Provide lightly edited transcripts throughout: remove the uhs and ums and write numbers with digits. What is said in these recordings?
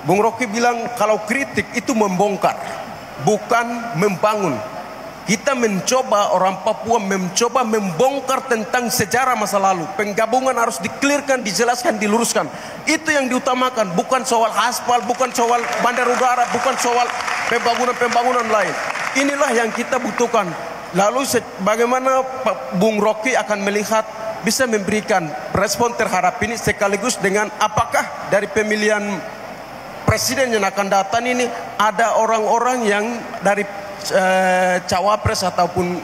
Bung Rocky bilang kalau kritik itu membongkar, bukan membangun. Kita mencoba, orang Papua mencoba membongkar tentang sejarah masa lalu. Penggabungan harus dikelirkan, dijelaskan, diluruskan. Itu yang diutamakan, bukan soal aspal, bukan soal bandar udara, bukan soal pembangunan-pembangunan lain. Inilah yang kita butuhkan. Lalu bagaimana Bung Rocky akan melihat, bisa memberikan respon terhadap ini, sekaligus dengan apakah dari pemilihan presiden yang akan datang ini ada orang-orang yang dari cawapres ataupun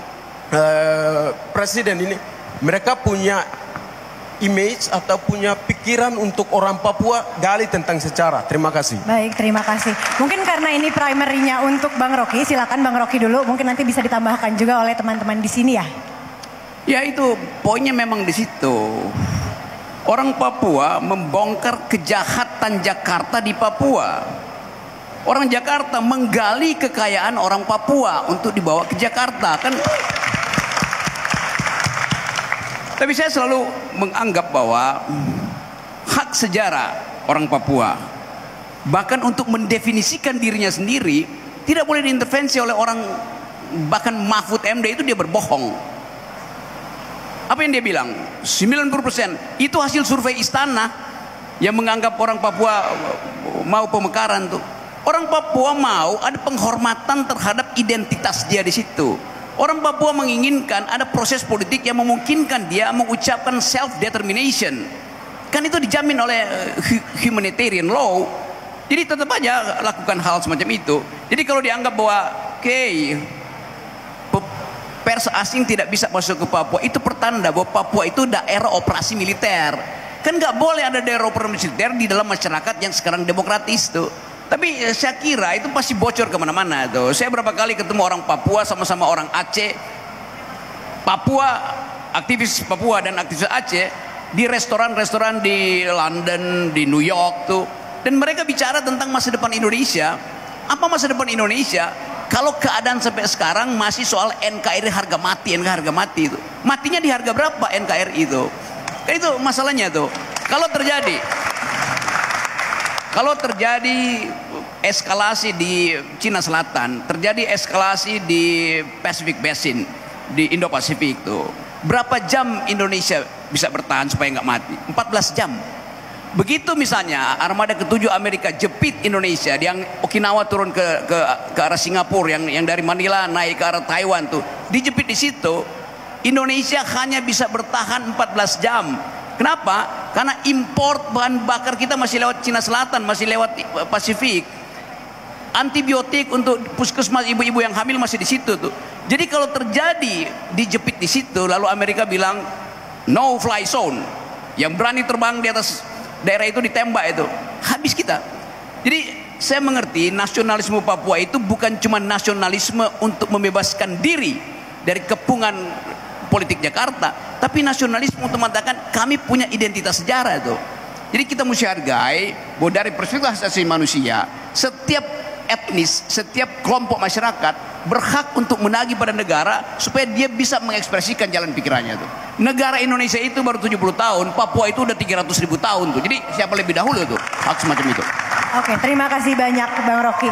presiden ini, mereka punya image atau punya pikiran untuk orang Papua, gali tentang sejarah. Terima kasih. Baik, terima kasih. Mungkin karena ini primernya untuk Bang Rocky, silakan Bang Rocky dulu. Mungkin nanti bisa ditambahkan juga oleh teman-teman di sini ya. Ya, itu poinnya memang di situ. Orang Papua membongkar kejahatan Jakarta di Papua. Orang Jakarta menggali kekayaan orang Papua untuk dibawa ke Jakarta, kan. Tapi saya selalu menganggap bahwa hak sejarah orang Papua, bahkan untuk mendefinisikan dirinya sendiri, tidak boleh diintervensi oleh orang. Bahkan Mahfud MD itu dia berbohong. Apa yang dia bilang? 90% itu hasil survei istana yang menganggap orang Papua mau pemekaran tuh. Orang Papua mau ada penghormatan terhadap identitas dia di situ. Orang Papua menginginkan ada proses politik yang memungkinkan dia mengucapkan self determination. Kan itu dijamin oleh humanitarian law. Jadi tetap aja lakukan hal semacam itu. Jadi kalau dianggap bahwa pers asing tidak bisa masuk ke Papua, itu pertanda bahwa Papua itu daerah operasi militer. Kan nggak boleh ada daerah operasi militer di dalam masyarakat yang sekarang demokratis tuh. Tapi saya kira itu pasti bocor kemana-mana tuh. Saya berapa kali ketemu orang Papua sama-sama orang Aceh, Papua, aktivis Papua dan aktivis Aceh di restoran-restoran di London, di New York tuh. Dan mereka bicara tentang masa depan Indonesia. Apa masa depan Indonesia? Kalau keadaan sampai sekarang masih soal NKRI harga mati, harga mati itu. Matinya di harga berapa NKRI itu? Itu masalahnya tuh. Kalau terjadi eskalasi di Cina Selatan, terjadi eskalasi di Pacific Basin, di Indo-Pasifik tuh, berapa jam Indonesia bisa bertahan supaya nggak mati? 14 jam. Begitu misalnya armada ke-7 Amerika jepit Indonesia, yang Okinawa turun ke arah Singapura, yang dari Manila naik ke arah Taiwan tuh, dijepit di situ, Indonesia hanya bisa bertahan 14 jam. Kenapa? Karena import bahan bakar kita masih lewat Cina Selatan, masih lewat Pasifik. Antibiotik untuk puskesmas ibu-ibu yang hamil masih di situ tuh. Jadi kalau terjadi dijepit di situ, lalu Amerika bilang no fly zone, yang berani terbang di atas daerah itu ditembak, itu habis kita. Jadi saya mengerti nasionalisme Papua itu bukan cuma nasionalisme untuk membebaskan diri dari kepungan politik Jakarta, tapi nasionalisme untuk mengatakan kami punya identitas sejarah itu. Jadi kita mesti hargai bahwa dari perspektif asasi manusia, setiap etnis, setiap kelompok masyarakat berhak untuk menagih pada negara supaya dia bisa mengekspresikan jalan pikirannya tuh. Negara Indonesia itu baru 70 tahun, Papua itu udah 300.000 tahun tuh. Jadi siapa lebih dahulu tuh hak semacam itu. Oke, terima kasih banyak Bang Rocky.